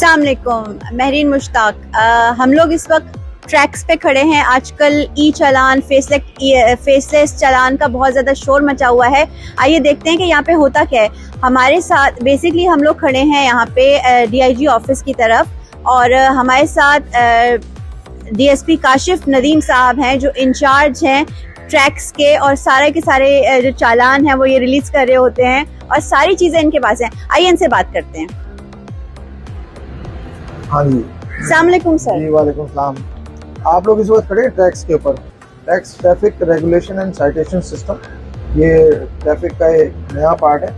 अस्सलाम वालेकुम, महरीन मुश्ताक। हम लोग इस वक्त ट्रैक्स पे खड़े हैं। आजकल ई चालान, फेसलेस चालान का बहुत ज़्यादा शोर मचा हुआ है। आइए देखते हैं कि यहाँ पे होता क्या है। हमारे साथ बेसिकली हम लोग खड़े हैं यहाँ पे DIG ऑफिस की तरफ, और हमारे साथ DSP काशिफ नदीम साहब हैं जो इंचार्ज हैं ट्रैक्स के, और सारे के सारे जो चालान हैं वो ये रिलीज़ कर रहे होते हैं और सारी चीज़ें इनके पास हैं। आइए इनसे बात करते हैं। हाँ जी, अस्सलाम वालेकुम सर। जी वालेकुम सलाम। आप लोग इस वक्त खड़े हैं ट्रैक्स के ऊपर। Tax traffic regulation and citation system, ये ट्रैफिक का एक नया पार्ट है।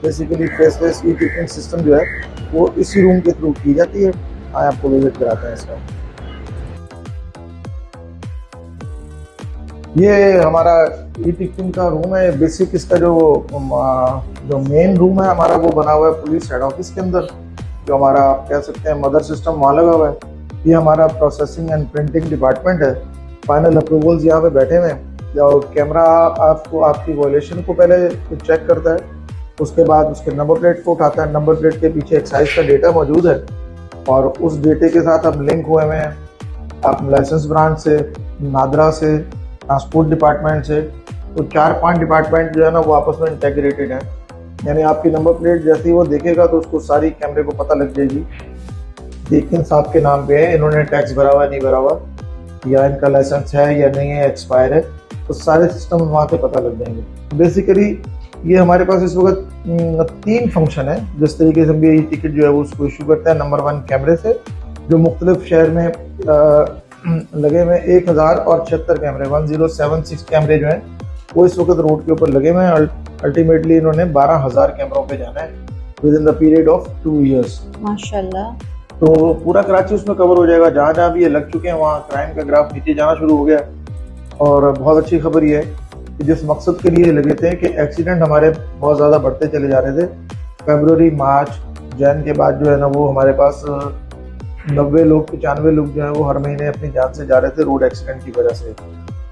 Basically faceless e ticketing system जो है वो इसी रूम के थ्रू की जाती है। आए आपको विजिट कराते हैं इसका। ये हमारा ई टिकटिंग का रूम है। बेसिक इसका जो मेन रूम है हमारा वो बना हुआ है पुलिस हेड ऑफिस के अंदर। जो हमारा आप कह सकते हैं मदर सिस्टम वहाँ लगा हुआ है। ये हमारा प्रोसेसिंग एंड प्रिंटिंग डिपार्टमेंट है। फाइनल अप्रूवल्स यहाँ पे बैठे हुए हैं। जो कैमरा आपको आपकी वॉयलेशन को पहले चेक करता है, उसके बाद उसके नंबर प्लेट को उठाता है। नंबर प्लेट के पीछे एक्साइज का डेटा मौजूद है और उस डेटे के साथ हम लिंक हुए हैं आप लाइसेंस ब्रांच से, नादरा से, ट्रांसपोर्ट डिपार्टमेंट से। तो 4-5 डिपार्टमेंट जो है ना वो आपस में इंटेग्रेटेड है। यानी आपकी नंबर प्लेट जैसे ही वो देखेगा तो उसको सारी कैमरे को पता लग जाएगी कि किन साहब के नाम पे है, इन्होंने टैक्स भरा हुआ है नहीं भरा हुआ, या इनका लाइसेंस है या नहीं है, एक्सपायर है। तो सारे सिस्टम वहाँ पे पता लग जाएंगे। बेसिकली ये हमारे पास इस वक्त 3 फंक्शन है। जिस तरीके से हम ये टिकट जो है वो उसको इशू करते हैं। नंबर 1 कैमरे से जो मुख्तलिफ शहर में लगे हुए 1076 कैमरे, 1076 कैमरे जो हैं वो इस वक्त रोड के ऊपर लगे हुए हैं। अल्टीमेटली इन्होंने 12,000 कैमरों पे जाना है with in the period of 2 years। माशाल्लाह। तो पूरा कराची उसमें कवर हो जाएगा। जहाँ जहाँ भी ये लग चुके हैं वहाँ क्राइम का ग्राफ नीचे जाना शुरू हो गया। और बहुत अच्छी खबर ये है कि जिस मकसद के लिए लगे थे कि एक्सीडेंट हमारे बहुत ज़्यादा बढ़ते चले जा रहे थे, फरवरी, मार्च, जैन के बाद जो है ना वो हमारे पास 90 लोग, 95 लोग जो है वो हर महीने अपनी जान से जा रहे थे रोड एक्सीडेंट की वजह से।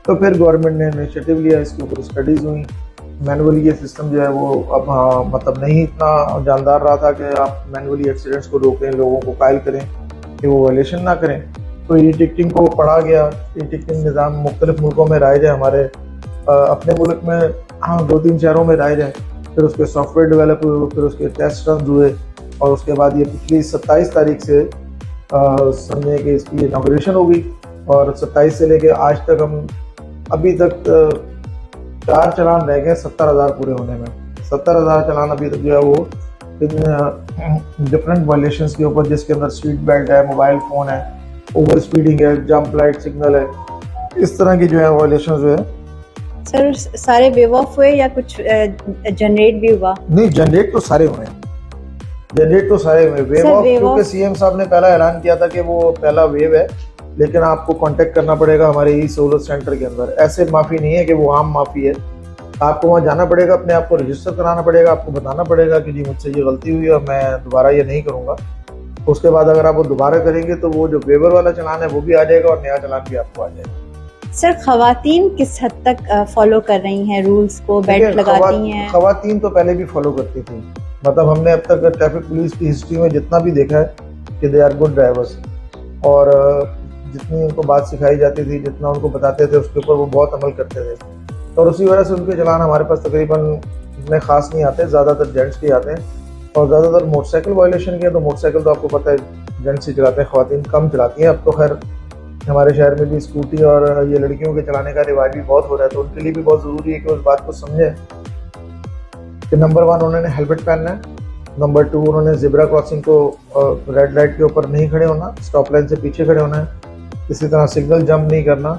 तो फिर गवर्नमेंट ने इनिशिएटिव लिया, इसके ऊपर स्टडीज हुई। मैनुअली ये सिस्टम जो है वो अब मतलब नहीं इतना जानदार रहा था कि आप मैनुअली एक्सीडेंट्स को रोकें, लोगों को कायल करें कि वो वायलेशन ना करें। तो ई टिकटिंग को पढ़ा गया। ई टिकटिंग निज़ाम मुख्तलिफ मुल्कों में राइज है। हमारे अपने मुल्क में 2-3 शहरों में राइज है। फिर उसके सॉफ्टवेयर डेवलप हुए, फिर उसके टेस्ट रन हुए, और उसके बाद ये पिछली 27 तारीख से समझे कि इसकी इनॉग्रेशन होगी। और 27 से लेके आज तक हम अभी तक 4 चालान रह गए 70,000 पूरे होने में। 70,000 चालान अभी तक जो है वो इन डिफरेंट वायलेशंस के ऊपर, जिसके अंदर सीट बेल्ट है, मोबाइल फ़ोन है, ओवर स्पीडिंग है, जंप लाइट सिग्नल है, इस तरह की जो है वायलेशंस जो है। सर सारे वेव ऑफ हुए या कुछ जनरेट भी हुआ? नहीं, जनरेट तो सारे हुए हैं। जनरेट तो सारे हुए। वेव ऑफ क्योंकि CM साहब ने पहला ऐलान किया था कि वो पहला वेव है, लेकिन आपको कांटेक्ट करना पड़ेगा हमारे ई सहूलत सेंटर के अंदर। ऐसे माफ़ी नहीं है कि वो आम माफ़ी है। आपको वहाँ जाना पड़ेगा, अपने आप को रजिस्टर कराना पड़ेगा, आपको बताना पड़ेगा कि जी मुझसे ये गलती हुई और मैं दोबारा ये नहीं करूँगा। उसके बाद अगर आप वो दोबारा करेंगे तो वो जो वेवर वाला चालान है वो भी आ जाएगा और नया चालान भी आपको आ जाएगा। सर ख़वातीन किस हद तक फॉलो कर रही हैं रूल्स को, बेल्ट लगाती हैं? ख़वातीन तो पहले भी फॉलो करती थी। मतलब हमने अब तक ट्रैफिक पुलिस की हिस्ट्री में जितना भी देखा है कि दे आर गुड ड्राइवर्स, और जितनी उनको बात सिखाई जाती थी, जितना उनको बताते थे उसके ऊपर वो बहुत अमल करते थे। और उसी वजह से उनके चालान हमारे पास तकरीबन इतने खास नहीं आते, ज़्यादातर जेंट्स के आते हैं। और ज़्यादातर मोटरसाइकिल वायलेशन के, तो मोटरसाइकिल तो आपको पता है जेंट्स ही चलाते हैं, ख़वातीन कम चलाती हैं। अब तो खैर हमारे शहर में भी स्कूटी और ये लड़कियों के चलाने का रिवाज भी बहुत हो रहा है। तो उनके लिए भी बहुत ज़रूरी है कि उस बात को समझें कि नंबर 1 उन्होंने हेलमेट पहनना है, नंबर 2 उन्होंने ज़ेब्रा क्रॉसिंग को रेड लाइट के ऊपर नहीं खड़े होना, स्टॉप लाइन से पीछे खड़े होना है। इसी तरह सिग्नल जंप नहीं करना,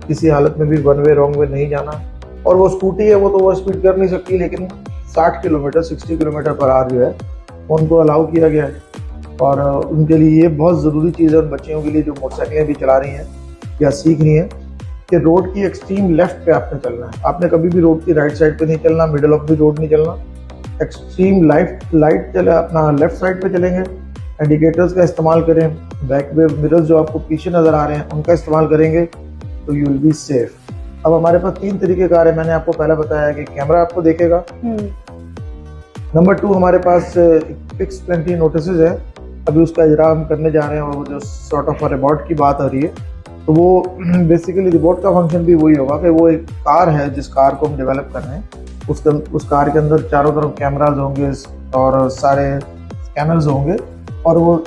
किसी हालत में भी वन वे रॉन्ग वे नहीं जाना। और वो स्कूटी है वो तो ओवर स्पीड कर नहीं सकती, लेकिन 60 किलोमीटर 60 किलोमीटर पर आवर जो है उनको अलाउ किया गया है। और उनके लिए ये बहुत ज़रूरी चीज़ है उन बच्चियों के लिए जो मोटरसाइकिलें भी चला रही हैं या सीख रही हैं कि रोड की एक्सट्रीम लेफ्ट पे आपने चलना है। आपने कभी भी रोड की राइट साइड पे नहीं चलना, मिडल ऑफ द रोड नहीं चलना। एक्सट्रीम लाइट चले अपना लेफ्ट साइड पे चलेंगे। इंडिकेटर्स का इस्तेमाल करें, बैक वे मिरर्स जो आपको पीछे नज़र आ रहे हैं उनका इस्तेमाल करेंगे तो यू विल बी सेफ। अब हमारे पास 3 तरीके कार है। मैंने आपको पहले बताया कि कैमरा आपको देखेगा। नंबर 2 हमारे पास फिक्स प्लेंटी नोटिस है अभी उसका इजरा हम करने जा रहे हैं, और वो जो सॉर्ट ऑफ रिबॉट की बात आ रही है, तो वो बेसिकली रिबॉट का फंक्शन भी वही होगा कि वो एक कार है, जिस कार को हम डेवलप कर रहे हैं, उस कार के अंदर चारों तरफ कैमराज होंगे और सारे स्कैनर्स होंगे, और वो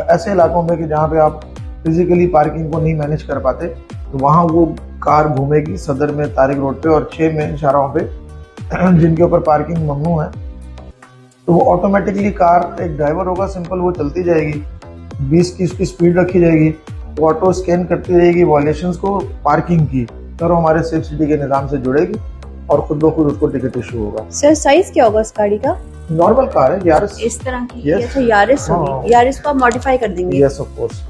ऐसे इलाकों में कि जहाँ पे आप फिजिकली पार्किंग को नहीं मैनेज कर पाते, तो वहाँ वो कार घूमेगी सदर में, तारिक रोड पे, और 6 मेन शाहराहों पे जिनके ऊपर पार्किंग ममनू है। तो वो ऑटोमेटिकली कार, एक ड्राइवर होगा सिंपल, वो चलती जाएगी, 20 की उसकी स्पीड रखी जाएगी, वो ऑटो स्कैन करती रहेगी वायलेशंस को पार्किंग की, और हमारे सेफ सिटी के निज़ाम से जुड़ेगी और खुद ब खुद उसको टिकट इशू होगा। सर साइज क्या होगा इस गाड़ी का? नॉर्मल कार है, यारिस। इस तरह की? Yes. अच्छा, यारिस होगी। हाँ। यारिस को आप मॉडिफाई कर देंगे? Yes of course.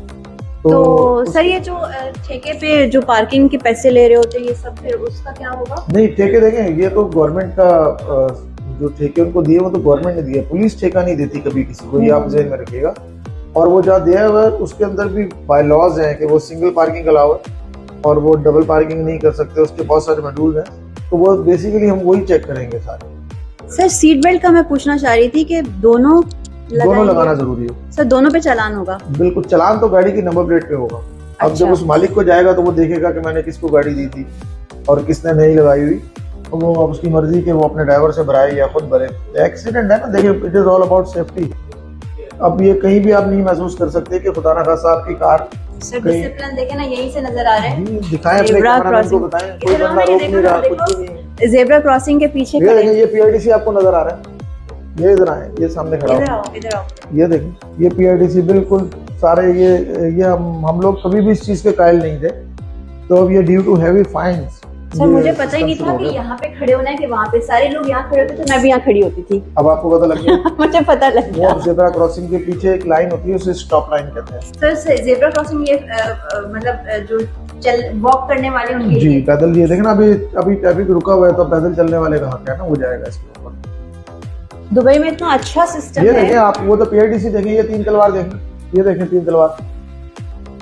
तो सर ये जो ठेके पे जो पार्किंग के पैसे ले रहे होते हैं, ये सब फिर उसका क्या होगा? नहीं, ठेके देखें, ये तो गवर्नमेंट का जो ठेके उनको दिए वो तो गवर्नमेंट ने दिए, पुलिस ठेका नहीं देती कभी किसी को, ये आप ज़हन में रखिएगा। और वो जहाँ दिया हुआ है उसके अंदर भी बाय लॉज हैं कि वो सिंगल पार्किंग अलाउ है और वो डबल पार्किंग नहीं कर सकते, उसके बहुत सारे शेड्यूल हैं, तो वो बेसिकली हम वही चेक करेंगे सारे। सर सीट बेल्ट का मैं पूछना चाह रही थी कि दोनों लगाना जरूरी है सर, दोनों पे चालान होगा? बिल्कुल, चालान तो गाड़ी की नंबर प्लेट पे होगा। अब अच्छा। जब उस मालिक को जाएगा तो वो देखेगा कि मैंने किसको गाड़ी दी थी और किसने नहीं लगाई हुई, तो वो अब उसकी मर्जी कि वो अपने ड्राइवर से भराए या खुद भरे। एक्सीडेंट है ना, देखिए, it is all about safety. अब ये कहीं भी आप नहीं महसूस कर सकते कि खुदा ना खासा आपकी कार। सर डिसिप्लिन देखे ना, यहीं से नजर आ रहे हैं। दिखाएं अपने कैमरामैन को, बताएं, कोई बंदा रोक नहीं रहा, कुछ भी नहीं। ज़ेब्रा क्रॉसिंग के पीछे ये देखें, ये पीआरटीसी आपको नजर आ रहा है, ये इधर आए, ये सामने खड़ा इधर है, आओ, इधर आओ। ये देखें, ये पीआरटीसी बिल्कुल सारे, ये हम लोग कभी भी इस चीज के कायल नहीं थे, तो अब ये due to heavy fines. Sir मुझे पता ही नहीं था कि यहाँ पे खड़े होना है, कि वहाँ पे सारे लोग यहाँ खड़े होते, तो मैं भी यहाँ खड़ी होती थी। अब आपको पता लग गया। मुझे पता लग वो गया। अब ज़ेब्रा क्रॉसिंग के पीछे एक लाइन होती है, उसे स्टॉप लाइन कहते हैं। सर ज़ेब्रा क्रॉसिंग ये मतलब जो वॉक करने वाले उनके जी, लिए? पैदल, ये देखना, अभी ट्रैफिक रुका हुआ है, तो पैदल चलने वाले का हक है ना, वो जाएगा इसके ऊपर। दुबई में इतना अच्छा सिस्टम ये है। देखें आप, वो तो पीआरटीसी देखें, ये 3 तलवार देखें, ये देखें 3 तलवार,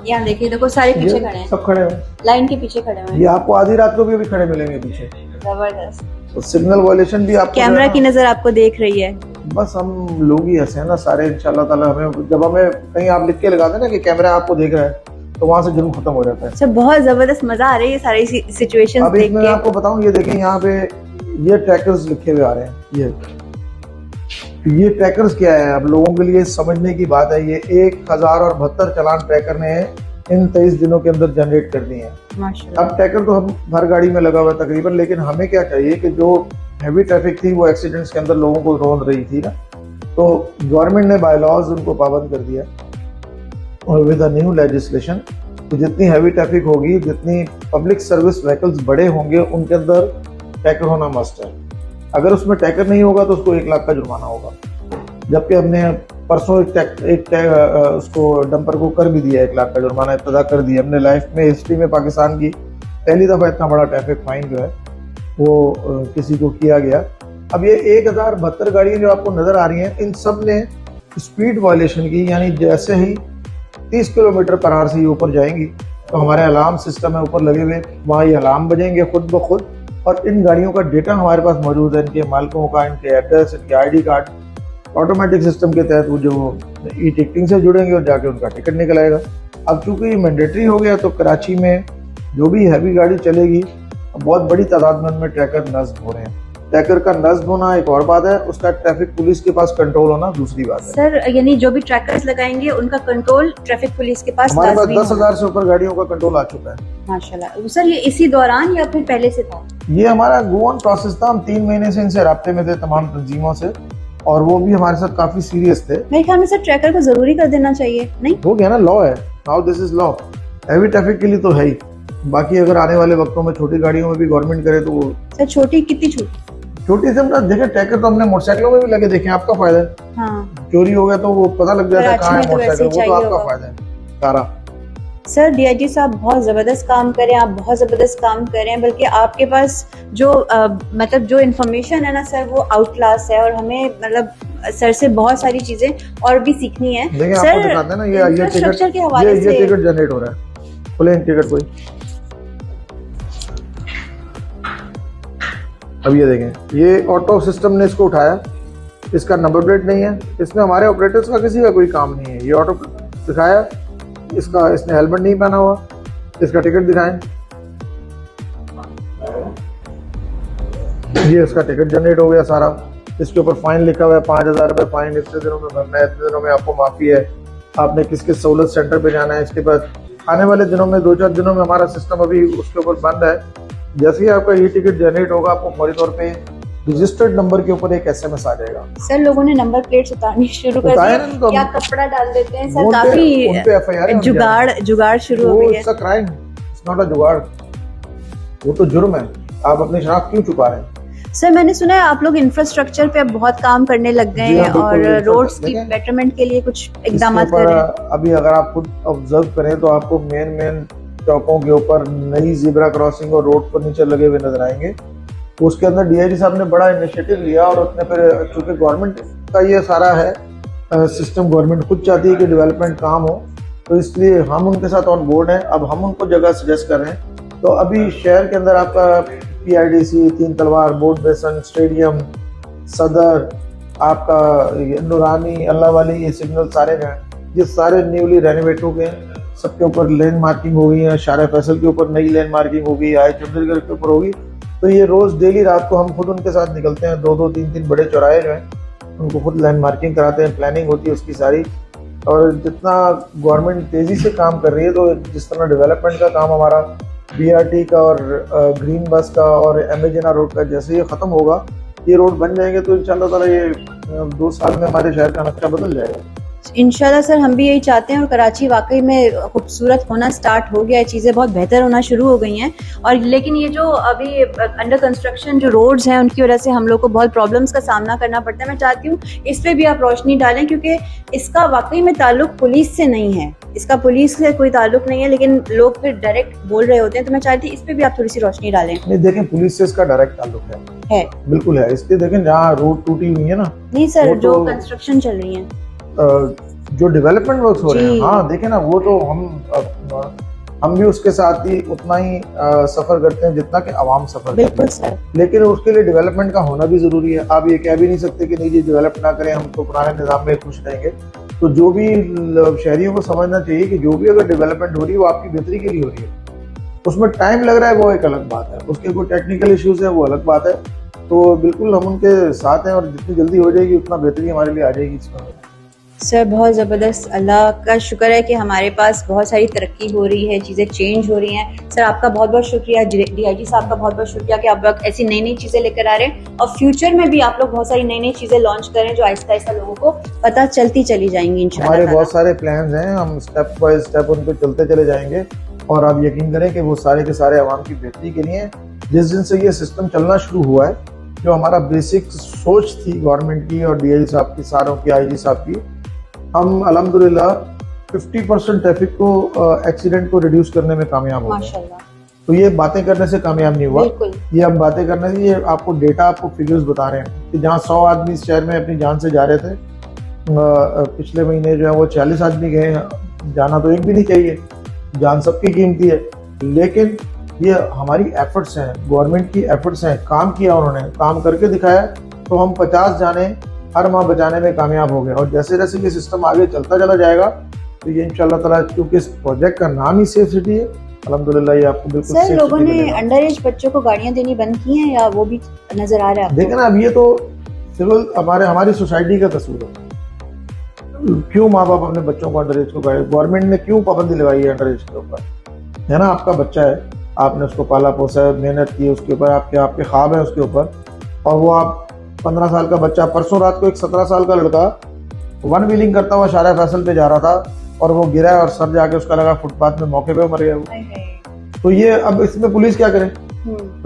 यहाँ देखिए, देखो सारे पीछे खड़े हैं, सब खड़े हैं, लाइन के पीछे खड़े हुए ये हैं। आपको आधी रात को भी खड़े मिलेंगे पीछे। जबरदस्त। तो सिग्नल वायलेशन भी आपको कैमरा की नजर आपको देख रही है। बस हम लोग ही ऐसे हैं ना सारे, इंशाल्लाह ताला। हमें जब हमें कहीं आप लिख के लगा दें ना कि कैमरा आपको देख रहा है, तो वहां से जुर्म खत्म हो जाता है। सर बहुत जबरदस्त मजा आ रही है सारी सिचुएशंस अब देख इसमें के। आपको बताऊं, ये देखें, यहाँ पे ये ट्रैकर्स लिखे हुए आ रहे हैं, ये ट्रैकर्स क्या है, अब लोगों के लिए समझने की बात है। ये 1072 चालान ट्रैकर ने इन 23 दिनों के अंदर जनरेट कर दिए हैं। माशाल्लाह। अब ट्रैकर तो हम हर गाड़ी में लगा हुआ है तकरीबन, लेकिन हमें क्या चाहिए कि जो हैवी ट्रैफिक थी वो एक्सीडेंट्स के अंदर लोगों को रोक रही थी ना, तो गवर्नमेंट ने बाय लॉज उनको पाबंद कर दिया, और विद न्यू लेजिस्लेशन, तो जितनी हैवी ट्रैफिक होगी, जितनी पब्लिक सर्विस व्हीकल्स बड़े होंगे, उनके अंदर टैकर होना मस्ट है। अगर उसमें टैकर नहीं होगा तो उसको 1 लाख का जुर्माना होगा। जबकि हमने परसों उसको डंपर को कर भी दिया 1 लाख का जुर्माना, इब्तदा कर दिया हमने। लाइफ में, हिस्ट्री में पाकिस्तान की पहली दफ़ा इतना बड़ा ट्रैफिक फाइन जो है वो किसी को किया गया। अब ये 1072 गाड़ियाँ जो आपको नज़र आ रही हैं, इन सब ने स्पीड वायलेशन की, यानी जैसे ही 30 किलोमीटर पर आवर से ये ऊपर जाएंगी तो हमारे अलार्म सिस्टम है ऊपर लगे हुए, वहाँ ये अलार्म बजेंगे खुद ब खुद, और इन गाड़ियों का डेटा हमारे पास मौजूद है, इनके मालिकों का, इनके एड्रेस, इनके ID कार्ड, ऑटोमेटिक सिस्टम के तहत वो जो ई टिकटिंग से जुड़ेंगे और जाके उनका टिकट निकल आएगा। अब चूंकि ये मैंडेटरी हो गया, तो कराची में जो भी हैवी गाड़ी चलेगी, बहुत बड़ी तादाद में उनमें ट्रैकर नस्ब हो रहे हैं। ट्रैकर का नस्ब होना एक और बात है, उसका ट्रैफिक पुलिस के पास कंट्रोल होना दूसरी बात है। सर यानी जो भी ट्रैकर्स लगाएंगे उनका कंट्रोल ट्रैफिक पुलिस के पास हमारे पास लाजमी 10,000 से ऊपर गाड़ियों का कंट्रोल आ चुका है। माशाल्लाह। सर ये इसी दौरान या फिर पहले से था? ये हमारा गो ऑन प्रोसेस था, हम 3 महीने से इनसे राब्ते में थे, तमाम तंजीमों से, और वो भी हमारे साथ काफी सीरियस थे। मेरे ख्याल में सर ट्रैकर को जरूरी कर देना चाहिए, नहीं? हो गया ना, लॉ है, now this is law. Heavy traffic के लिए तो है ही, बाकी अगर आने वाले वक्तों में छोटी गाड़ियों में भी गवर्नमेंट करे तो वो सर छोटी कितनी छोटी? छोटी से हम देखें, ट्रैकर तो हमने मोटरसाइकिलों में भी लगे देखे, आपका फायदा है। हाँ। चोरी हो गया तो वो पता लग जाता है कहाँ है कराची में तो मोटरसाइकिल, वैसे ही वो तो चाहिए आपका होगा। फायदा है सारा। सर DIG साहब बहुत ज़बरदस्त काम करें, आप बहुत ज़बरदस्त काम करें, बल्कि आपके पास जो मतलब जो इन्फॉर्मेशन है ना सर, वो आउट क्लास है, और हमें मतलब सर से बहुत सारी चीज़ें और भी सीखनी है। देखिए आपको दिखाते हैं ना, ये इंफ्रास्ट्रक्चर के टिकट, हवाले ये से टिकट जनरेट हो रहा है, खुले टिकट कोई। अब ये देखें, ये ऑटो सिस्टम ने इसको उठाया, इसका नंबर प्लेट नहीं है, इसमें हमारे ऑपरेटर्स का किसी का कोई काम नहीं है। ये ऑटो दिखाया, इसका इसने हेलमेट नहीं पहना हुआ, इसका टिकट दिखाएं, ये इसका टिकट जनरेट हो गया सारा। इसके ऊपर फाइन लिखा हुआ है 5,000 रुपये फाइन, इतने दिनों में भरना है, इतने दिनों में आपको माफ़ी है, आपने किस किस सहूलत सेंटर पे जाना है। इसके बाद आने वाले दिनों में 2-4 दिनों में हमारा सिस्टम अभी उसके ऊपर बंद है, जैसे ही आपका ये टिकट जनरेट होगा आपको फौरी तौर पे रजिस्टर्ड नंबर के ऊपर एक SMS आ जाएगा। सर लोगों ने नंबर प्लेट्स उतारनी शुरू कर दी, तो क्या कपड़ा डाल देते हैं सर, काफी जुगाड़ शुरू हो गई है। It's crime, it's not a जुगाड़, वो तो जुर्म है। आप अपनी शनाख्त क्यों छुपा रहे हैं? सर मैंने सुना है आप लोग इंफ्रास्ट्रक्चर पे अब बहुत काम करने लग गए हैं और रोड्स की बेटरमेंट के लिए कुछ इकदाम कर रहे हैं। अभी अगर आप खुद ऑब्जर्व करें तो आपको मेन चौकों के ऊपर नई ज़ेब्रा क्रॉसिंग और रोड फर्नीचर लगे हुए नजर आएंगे। उसके अंदर DIG साहब ने बड़ा इनिशिएटिव लिया और उसने फिर, चूंकि गवर्नमेंट का ये सारा है सिस्टम, गवर्नमेंट खुद चाहती है कि डेवलपमेंट काम हो, तो इसलिए हम उनके साथ ऑन बोर्ड हैं। अब हम उनको जगह सजेस्ट कर रहे हैं। तो अभी शहर के अंदर आपका PIDC, 3 तलवार, बोट बेसन, स्टेडियम, सदर, आपका नूरानी, अल्लाह वाली, ये सिग्नल सारे जो हैं ये सारे न्यूली रेनोवेट हो गए हैं। सबके ऊपर लेन मार्किंग हो गई है, शारा फैसल के ऊपर नई लेन मार्किंग होगी, आई चंडीगढ़ के ऊपर होगी। तो ये रोज डेली रात को हम खुद उनके साथ निकलते हैं, 2-2, 3-3 बड़े चौराहे जो हैं उनको खुद लाइन मार्किंग कराते हैं, प्लानिंग होती है उसकी सारी। और जितना गवर्नमेंट तेजी से काम कर रही है, तो जिस तरह डेवलपमेंट का काम हमारा BRT का और ग्रीन बस का और एमेजना रोड का जैसे ये खत्म होगा, ये रोड बन जाएंगे तो इंशाल्लाह ताला ये 2 साल में हमारे शहर का नक्शा बदल जाएगा इंशाल्लाह। सर हम भी यही चाहते हैं और कराची वाकई में खूबसूरत होना स्टार्ट हो गया है, चीज़ें बहुत बेहतर होना शुरू हो गई हैं। और लेकिन ये जो अभी अंडर कंस्ट्रक्शन जो रोड्स हैं उनकी वजह से हम लोग को बहुत प्रॉब्लम्स का सामना करना पड़ता है। मैं चाहती हूँ इस पर भी आप रोशनी डालें, क्योंकि इसका वाकई में ताल्लुक पुलिस से नहीं है, इसका पुलिस से कोई ताल्लुक नहीं है, लेकिन लोग फिर डायरेक्ट बोल रहे होते हैं। तो मैं चाहती हूँ इस पर भी आप थोड़ी सी रोशनी डालें। नहीं, देखें पुलिस से इसका डायरेक्ट ताल्लुक है, बिल्कुल है। इसके देखें जहाँ रोड टूटी हुई है ना, नहीं सर जो कंस्ट्रक्शन चल रही है, जो डेवलपमेंट वर्क्स हो रहे हैं, हाँ देखें ना, वो तो हम भी उसके साथ ही उतना ही सफर करते हैं जितना कि आवाम सफर करते हैं, लेकिन उसके लिए डेवलपमेंट का होना भी जरूरी है। आप ये कह भी नहीं सकते कि नहीं जी डेवलप ना करें, हम तो पुराने निजाम में खुश रहेंगे। तो जो भी शहरियों को समझना चाहिए कि जो भी अगर डेवलपमेंट हो रही है वो आपकी बेहतरी के लिए हो रही है। उसमें टाइम लग रहा है वो एक अलग बात है, उसके कोई टेक्निकल इश्यूज है वो अलग बात है। तो बिल्कुल हम उनके साथ हैं और जितनी जल्दी हो जाएगी उतना बेहतरी हमारे लिए आ जाएगी इसमें। सर बहुत ज़बरदस्त, अल्लाह का शुक्र है कि हमारे पास बहुत सारी तरक्की हो रही है, चीज़ें चेंज हो रही हैं। सर आपका बहुत बहुत शुक्रिया, DIG साहब का बहुत बहुत शुक्रिया कि आप लोग ऐसी नई नई चीज़ें लेकर आ रहे हैं और फ्यूचर में भी आप लोग बहुत सारी नई नई चीज़ें लॉन्च करें जो आहिस्ता आहिस्ता लोगों को पता चलती चली जाएंगी इंशाल्लाह। हमारे बहुत सारे प्लान्स हैं, हम स्टेप बाय स्टेप उन पर चलते चले जाएंगे और आप यकीन करें कि वो सारे के सारे आवाम की बेहतरी के लिए। जिस दिन से ये सिस्टम चलना शुरू हुआ है, जो हमारा बेसिक सोच थी गवर्नमेंट की और DIG साहब की, सारों की, IG साहब की, हम अल्हम्दुलिल्लाह 50% ट्रैफिक को एक्सीडेंट को रिड्यूस करने में कामयाब हो गए। तो ये बातें करने से कामयाब नहीं हुआ, ये हम बातें करने से, ये आपको डेटा, आपको फिगर्स बता रहे हैं कि जहाँ 100 आदमी इस शहर में अपनी जान से जा रहे थे, पिछले महीने जो है वो 40 आदमी गए हैं। जाना तो एक भी नहीं चाहिए, जान सबकी कीमती है, लेकिन ये हमारी एफर्ट्स हैं, गवर्नमेंट की एफर्ट्स हैं, काम किया उन्होंने, काम करके दिखाया। तो हम 50 जाने हर माह बचाने में कामयाब हो गए और जैसे जैसे ये सिस्टम आगे चलता चला जाएगा तो ये इंशाल्लाह ताला, क्योंकि इस प्रोजेक्ट का नाम ही सेफ सिटी है, अल्हम्दुलिल्लाह ये आपको बिल्कुल सर लोगों ने अंडर एज बच्चों को गाड़ियां देनी बंद की हैं या वो भी नजर आ रहा है? देखें ना, अब ये तो सिविल हमारी सोसाइटी का कसूर है। क्यों माँ बाप अपने बच्चों को अंडर एज को गाड़ी, गवर्नमेंट ने क्यों पाबंदी लगाई है अंडर एज के ऊपर? है ना, आपका बच्चा है, आपने उसको पाला पोसा है, मेहनत की उसके ऊपर, आपके ख्वाब है उसके ऊपर, और वो आप 15 साल का बच्चा, परसों रात को एक 17 साल का लड़का 1 व्हीलिंग करता हुआ शारा फैसल पे जा रहा था और वो गिरा और सर जाके उसका लगा फुटपाथ में, मौके पे मर गया वो। तो ये अब इसमें पुलिस क्या करे?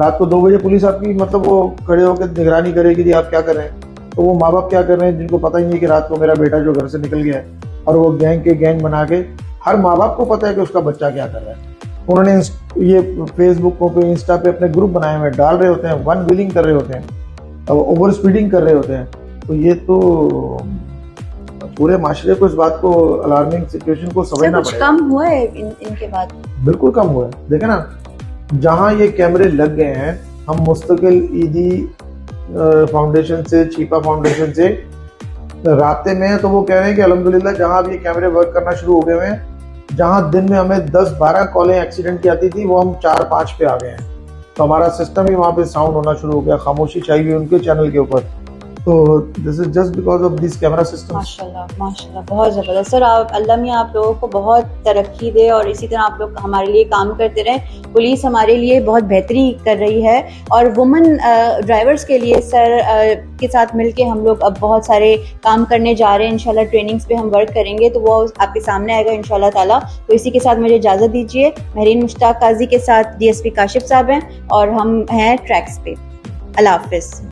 रात को 2 बजे पुलिस आपकी मतलब वो खड़े होकर निगरानी करेगी जी आप क्या कर रहे हैं। तो वो माँ बाप क्या कर रहे हैं जिनको पता ही नहीं कि रात को मेरा बेटा जो घर से निकल गया है, और वो गैंग बना के, हर माँ बाप को पता है कि उसका बच्चा क्या कर रहा है। उन्होंने ये फेसबुक पे, इंस्टा पे अपने ग्रुप बनाए हुए, डाल रहे होते हैं, 1 व्हीलिंग कर रहे होते हैं, ओवर स्पीडिंग कर रहे होते हैं। तो ये तो पूरे माशरे को इस बात को, अलार्मिंग सिचुएशन को समझना पड़ेगा। कम हुआ है इनके बाद? बिल्कुल कम हुआ है। देखे ना, जहां ये कैमरे लग गए हैं, हम मुस्तकिल ईदी फाउंडेशन से, छीपा फाउंडेशन से रास्ते में है, तो वो कह रहे हैं कि अल्हम्दुलिल्लाह जहाँ अब ये कैमरे वर्क करना शुरू हो गए हुए हैं, जहाँ दिन में हमें 10-12 कॉलें एक्सीडेंट की आती थी, वो हम 4-5 पे आ गए हैं। तो हमारा सिस्टम ही वहाँ पे साउंड होना शुरू हो गया, खामोशी छाई हुई उनके चैनल के ऊपर। तो this is just because of this camera system. माशाल्लाह माशाल्लाह, बहुत ज़बरदस्त सर। आप अल्लाह मियां आप लोगों को बहुत तरक्की दे और इसी तरह आप लोग हमारे लिए काम करते रहें। पुलिस हमारे लिए बहुत बेहतरी कर रही है और वुमेन ड्राइवर्स के लिए सर के साथ मिलके हम लोग अब बहुत सारे काम करने जा रहे हैं। इंशाल्लाह ट्रेनिंग्स पे हम वर्क करेंगे तो वो आपके सामने आएगा इंशाल्लाह ताला। तो इसी के साथ मुझे इजाज़त दीजिए। महरीन मुश्ताक काजी के साथ DSP काशिफ साहब हैं और हम हैं ट्रैक्स पे। अल्लाह हाफिज़।